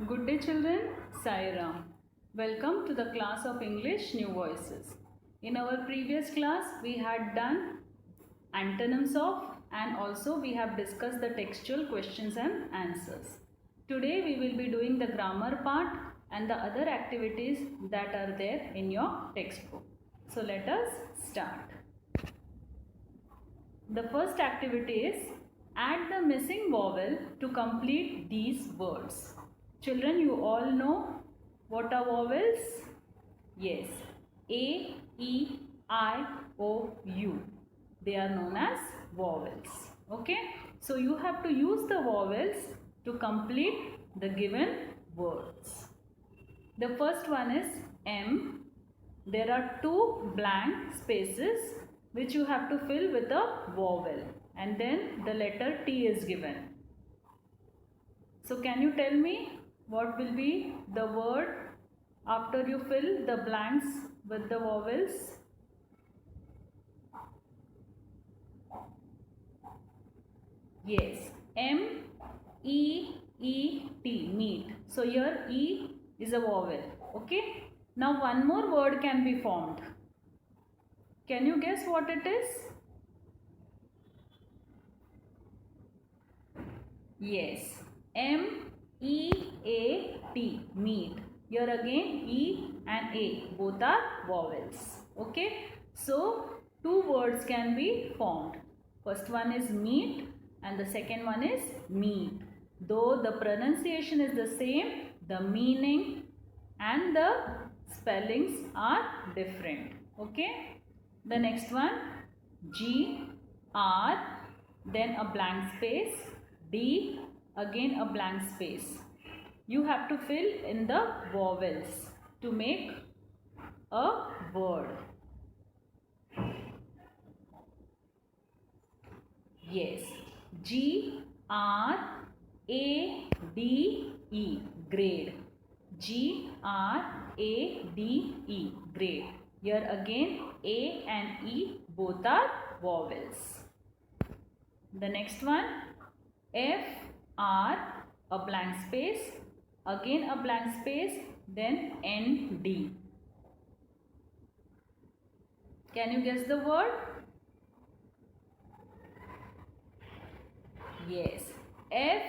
Good day children, Sai Ram. Welcome to the class of English New Voices. In our previous class we had done antonyms of and also we have discussed the textual questions and answers. Today we will be doing the grammar part and the other activities that are there in your textbook. So let us start. The first activity is add the missing vowel to complete these words. Children, you all know what are vowels? Yes. A, E, I, O, U. They are known as vowels. Okay. So you have to use the vowels to complete the given words. The first one is M. There are two blank spaces which you have to fill with a vowel and then the letter T is given. So can you tell me what will be the word after you fill the blanks with the vowels? Yes, M-E-E-T, meet. So here E is a vowel. Okay. Now one more word can be formed. Can you guess what it is? Yes, M-E-A-T, meet. Here again E and A both are vowels. Okay. So two words can be formed. First one is meet and the second one is meet. Though the pronunciation is the same, the meaning and the spellings are different. Okay. The next one G, R, then a blank space, D, again a blank space. You have to fill in the vowels to make a word. Yes, G, R, A, D, E, grade. G, R, A, D, E, grade. Here again A and E both are vowels. The next one F, R, a blank space, again a blank space, then N, D. Can you guess the word? Yes, F,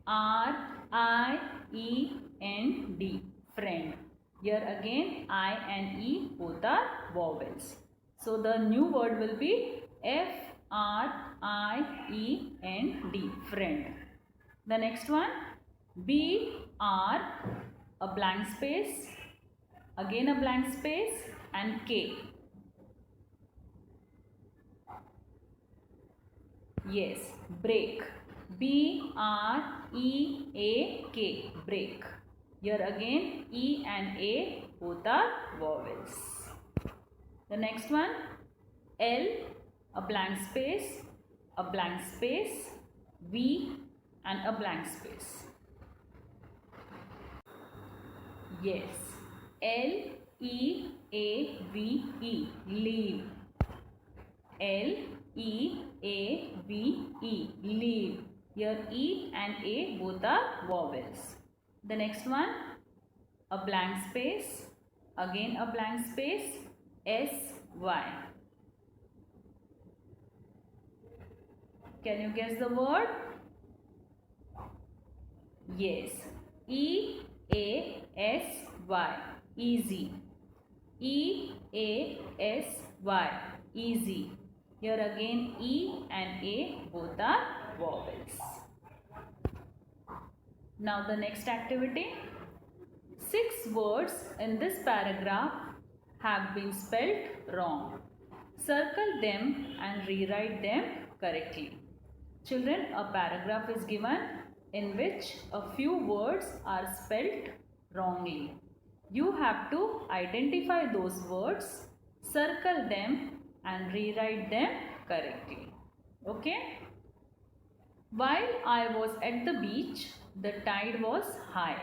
R, I, E, N, D, friend. Here again I and E both are vowels. So the new word will be F, R, I, E, N, D, friend. The next one B, R, a blank space, again a blank space and K. Yes, break. B-R-E-A-K, break. Here again E and A both are vowels. The next one L, a blank space, V and a blank space. Yes, L-E-A-V-E, leave. L-E-A-V-E, leave. Here E and A both are vowels. The next one, a blank space, again a blank space, S-Y. Can you guess the word? Yes, E-A-S-Y, easy. E-A-S-Y, easy. Here again E and A both are vowels. Now the next activity. 6 words in this paragraph have been spelled wrong. Circle them and rewrite them correctly. Children, a paragraph is given in which a few words are spelled wrongly. You have to identify those words, circle them and rewrite them correctly. Okay? While I was at the beach, the tide was high.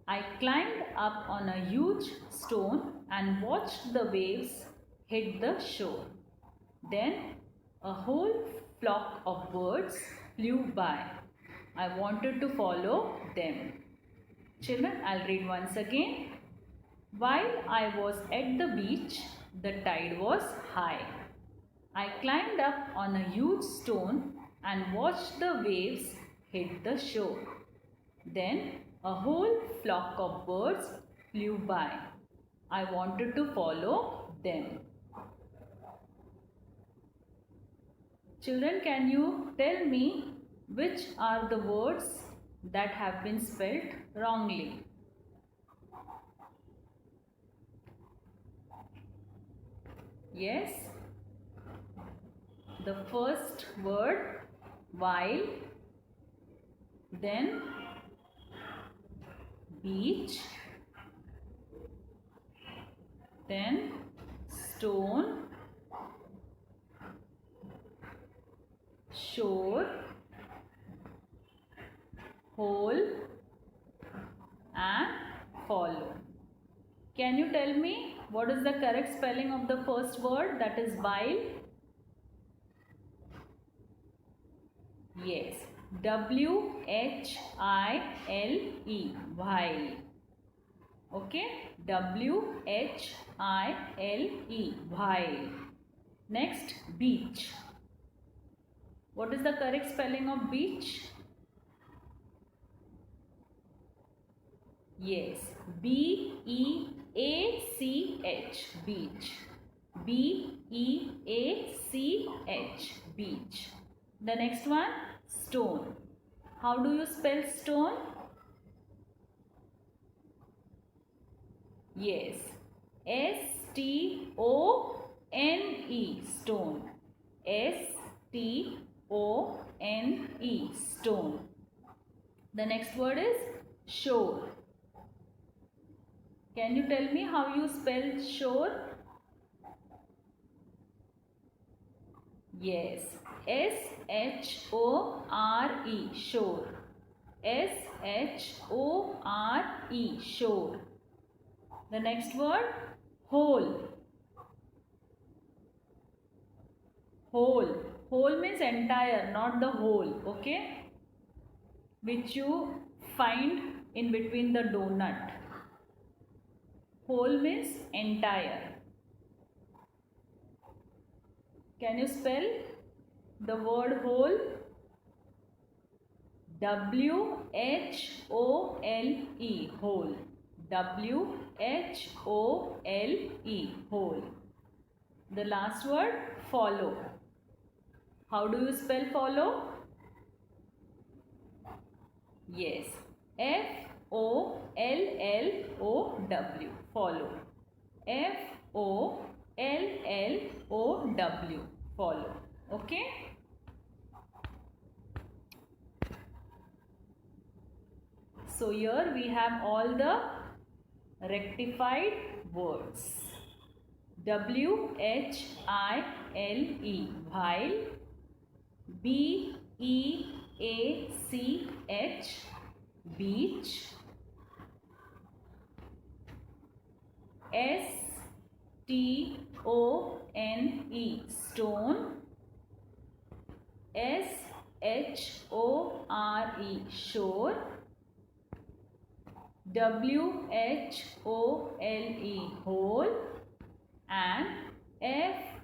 I climbed up on a huge stone and watched the waves hit the shore. Then a whole flock of birds flew by. I wanted to follow them. Children, I'll read once again. While I was at the beach, the tide was high. I climbed up on a huge stone and watched the waves hit the shore. Then a whole flock of birds flew by. I wanted to follow them. Children, can you tell me which are the words that have been spelled wrongly? Yes, the first word while, then beach, then stone, shore, hole and follow. Can you tell me what is the correct spelling of the first word, that is while? Yes, W-H-I-L-E, while. Okay, W-H-I-L-E, while. Next, beach. What is the correct spelling of beach? Yes, B-E-A-C-H, beach. B-E-A-C-H, beach. The next one, stone. How do you spell stone? Yes, S-T-O-N-E, stone. S-T-O-N-E, stone. The next word is shore. Can you tell me how you spell shore? Yes, S-H-O-R-E, shore. S-H-O-R-E, shore. The next word, hole. Hole. Hole means entire, not the whole, okay? Which you find in between the donut. Whole means entire. Can you spell the word whole? W-H-O-L-E, whole. W-H-O-L-E, whole. The last word, follow. How do you spell follow? Yes, F-O-L-L-O-W, follow. F-O-L-L-O-W, follow. Okay? So here we have all the rectified words. W-H-I-L-E, while. B-E-A-C-H, beach. S-T-O-N-E, stone. S-H-O-R-E, shore. W-H-O-L-E, hole. And F-O-L-L-O-W,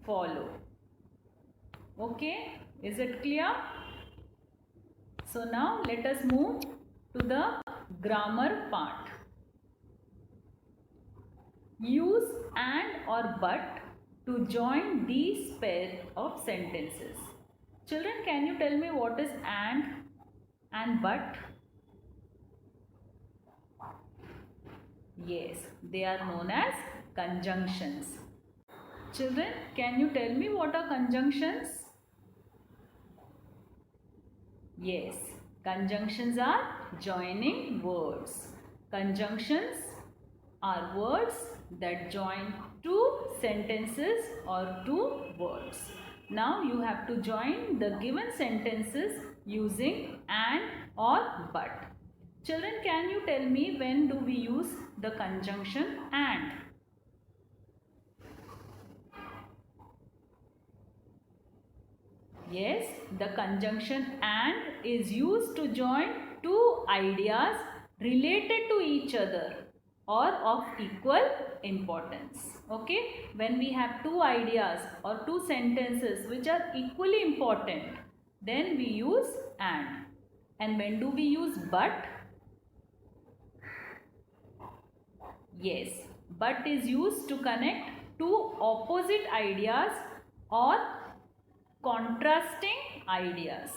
follow. Okay, is it clear? So now let us move to the grammar part. Use and or but to join these pair of sentences. Children, can you tell me what is and but? Yes, they are known as conjunctions. Children, can you tell me what are conjunctions? Yes, conjunctions are joining words. Conjunctions are words that join two sentences or two words. Now you have to join the given sentences using and or but. Children, can you tell me when do we use the conjunction and? Yes, the conjunction and is used to join two ideas related to each other or of equal importance. Okay, when we have two ideas or two sentences which are equally important, then we use and. And when do we use but? Yes, but is used to connect two opposite ideas or contrasting ideas.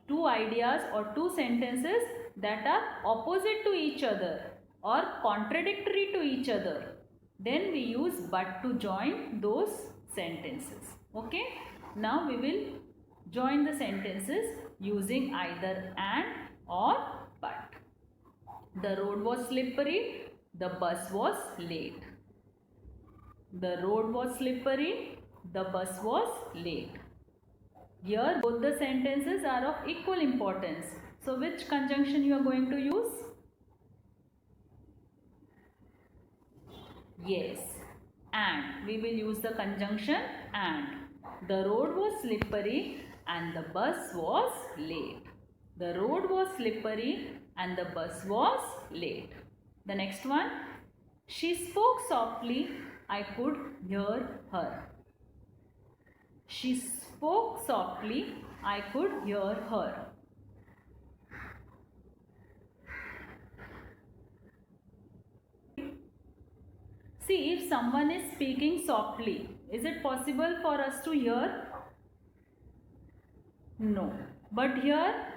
Two ideas or two sentences that are opposite to each other or contradictory to each other. Then we use but to join those sentences. Okay. Now we will join the sentences using either and or but. The road was slippery. The bus was late. The road was slippery. The bus was late. Here both the sentences are of equal importance. So which conjunction you are going to use? Yes, and. We will use the conjunction and. The road was slippery and the bus was late. The road was slippery and the bus was late. The next one. She spoke softly, I could hear her. She spoke softly, I could hear her. See, if someone is speaking softly, is it possible for us to hear? No. But here,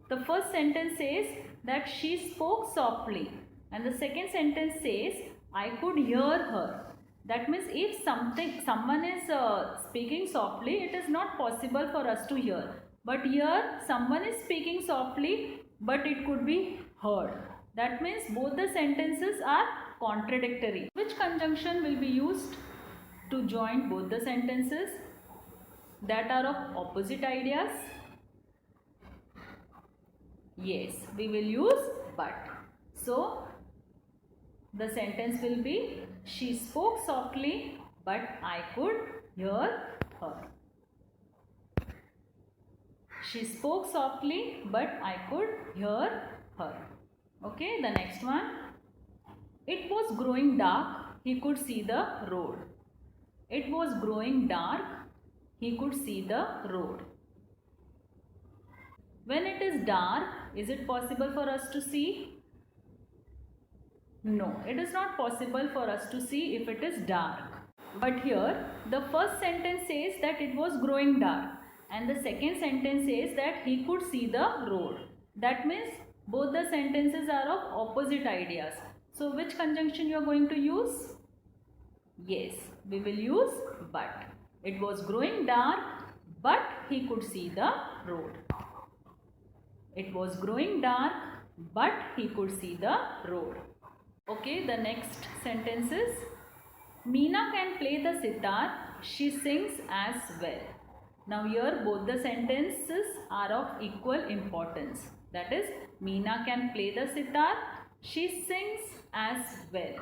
the first sentence says that she spoke softly. And the second sentence says, I could hear her. That means if someone is speaking softly, it is not possible for us to hear. But here, someone is speaking softly, but it could be heard. That means both the sentences are contradictory. Which conjunction will be used to join both the sentences that are of opposite ideas? Yes, we will use but. So, the sentence will be, she spoke softly, but I could hear her. She spoke softly, but I could hear her. Okay, the next one. It was growing dark, he could see the road. It was growing dark, he could see the road. When it is dark, is it possible for us to see? No, it is not possible for us to see if it is dark. But here, the first sentence says that it was growing dark and the second sentence says that he could see the road. That means both the sentences are of opposite ideas. So, which conjunction you are going to use? Yes, we will use but. It was growing dark, but he could see the road. It was growing dark, but he could see the road. Okay, the next sentence is, Meena can play the sitar, she sings as well. Now here both the sentences are of equal importance. That is, Meena can play the sitar, she sings as well.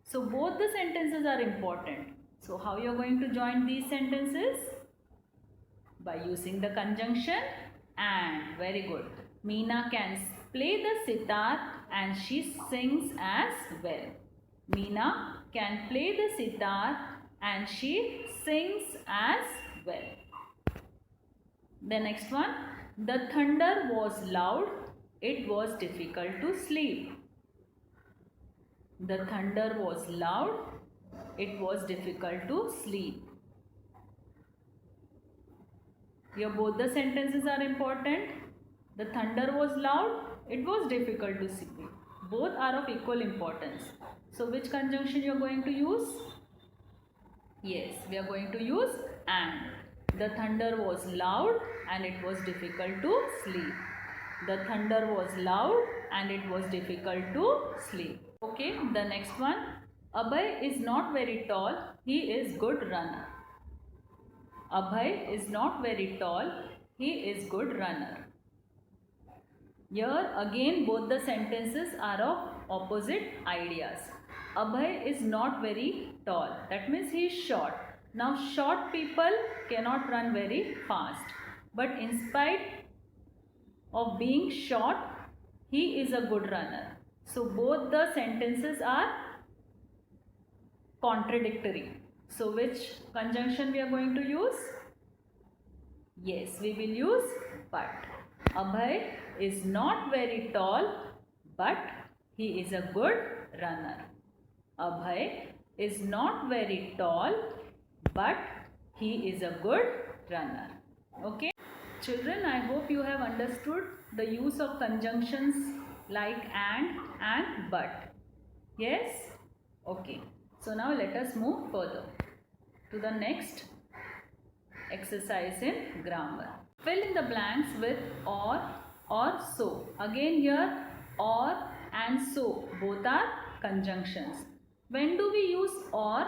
So both the sentences are important. So how you are going to join these sentences? By using the conjunction and. Very good. Meena can play the sitar and she sings as well. Meena can play the sitar and she sings as well. The next one. The thunder was loud. It was difficult to sleep. The thunder was loud. It was difficult to sleep. Here both the sentences are important. The thunder was loud. It was difficult to sleep. Both are of equal importance. So which conjunction you are going to use? Yes, we are going to use and. The thunder was loud and it was difficult to sleep. The thunder was loud and it was difficult to sleep. Okay, the next one. Abhay is not very tall. He is good runner. Abhay is not very tall. He is good runner. Here again both the sentences are of opposite ideas. Abhay is not very tall. That means he is short. Now short people cannot run very fast, but in spite of being short, he is a good runner. So both the sentences are contradictory. So which conjunction we are going to use? Yes, we will use but. Abhay is not very tall, but he is a good runner. Abhay is not very tall, but he is a good runner. Okay. Children, I hope you have understood the use of conjunctions like and but. Yes? Okay. So now let us move further to the next exercise in grammar. Fill in the blanks with or so. Again here or and so both are conjunctions. When do we use or?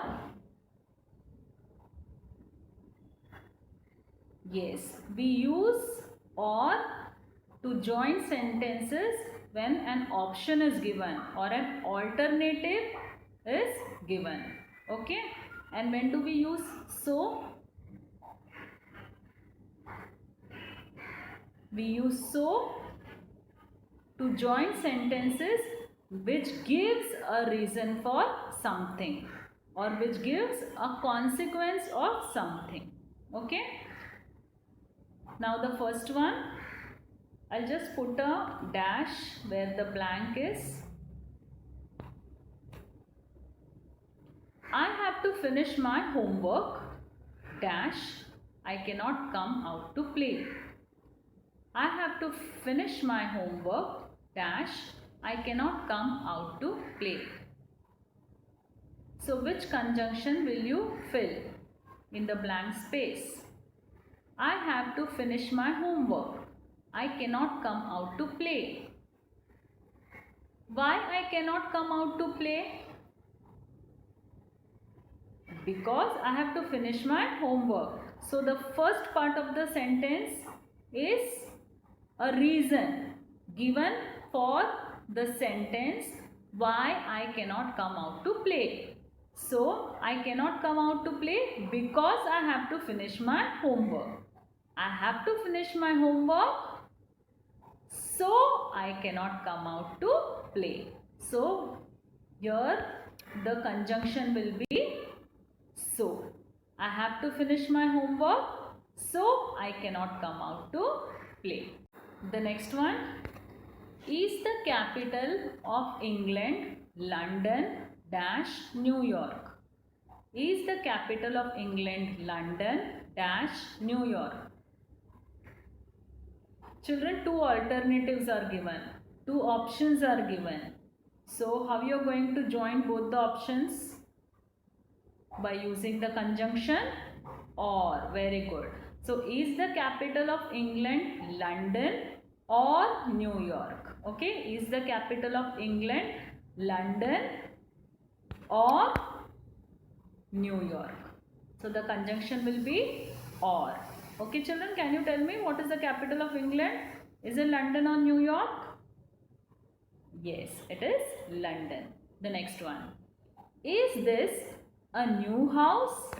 Yes, we use or to join sentences when an option is given or an alternative is given. Okay? And when do we use so? We use so to join sentences which gives a reason for something or which gives a consequence of something. Okay? Now the first one, I'll just put a dash where the blank is. I have to finish my homework, dash, I cannot come out to play. I have to finish my homework, dash, I cannot come out to play. So which conjunction will you fill in the blank space? I have to finish my homework. I cannot come out to play. Why I cannot come out to play? Because I have to finish my homework. So the first part of the sentence is a reason given for the sentence why I cannot come out to play. So I cannot come out to play because I have to finish my homework. I have to finish my homework, so I cannot come out to play. So here the conjunction will be so. I have to finish my homework, so I cannot come out to play. The next one, is the capital of England London dash New York? Is the capital of England London dash New York? Children, two alternatives are given, two options are given. So how you are going to join both the options? By using the conjunction or. Very good. So is the capital of England London or New York? Okay, is the capital of England London or New York? So the conjunction will be or. Okay children, can you tell me what is the capital of England? Is it London or New York? Yes, it is London. The next one. Is this a new house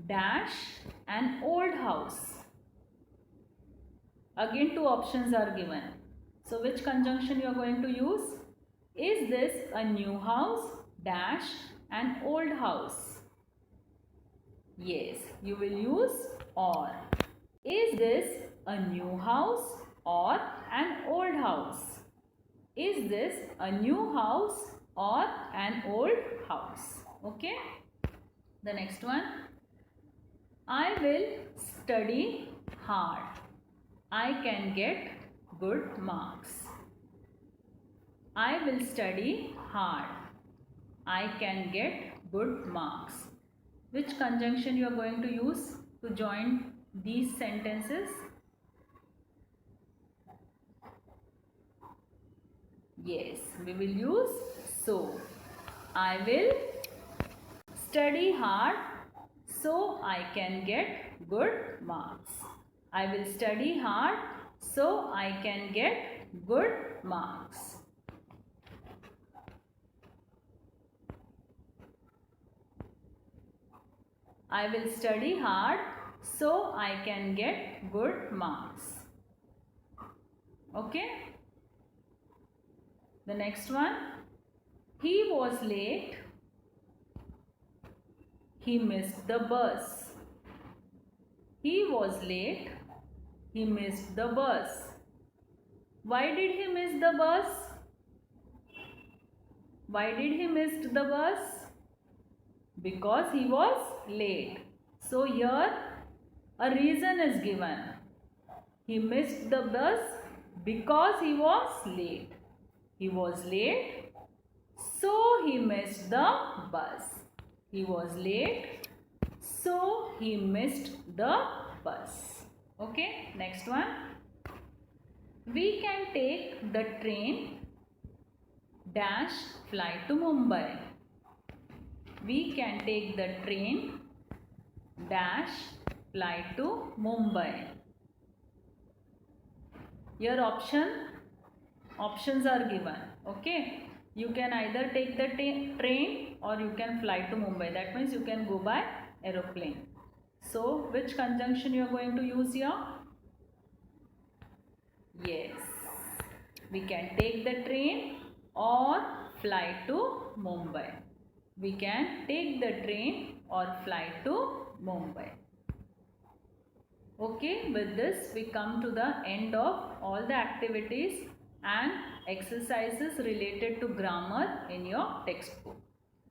dash an old house? Again two options are given. So which conjunction you are going to use? Is this a new house dash an old house? Yes, you will use or. Is this a new house or an old house? Is this a new house or an old house? Okay. The next one. I will study hard. I can get good marks. I will study hard. I can get good marks. Which conjunction you are going to use to join these sentences? Yes, we will use so. I will study hard so I can get good marks. I will study hard so I can get good marks. I will study hard so I can get good marks. Okay. The next one. He was late. He missed the bus. He was late. He missed the bus. Why did he miss the bus? Why did he miss the bus? Because he was late. So here a reason is given. He missed the bus because he was late. He was late, so he missed the bus. He was late, so he missed the bus. Okay, next one. We can take the train dash fly to Mumbai. We can take the train dash fly to Mumbai. Your options are given. Okay, you can either take the train or you can fly to Mumbai. That means you can go by aeroplane. So which conjunction you are going to use here? Yes, we can take the train or fly to Mumbai. We can take the train or fly to Mumbai. Okay, with this we come to the end of all the activities and exercises related to grammar in your textbook.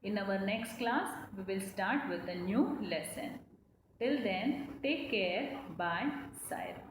In our next class, we will start with a new lesson. Till then, take care. Bye. Saira.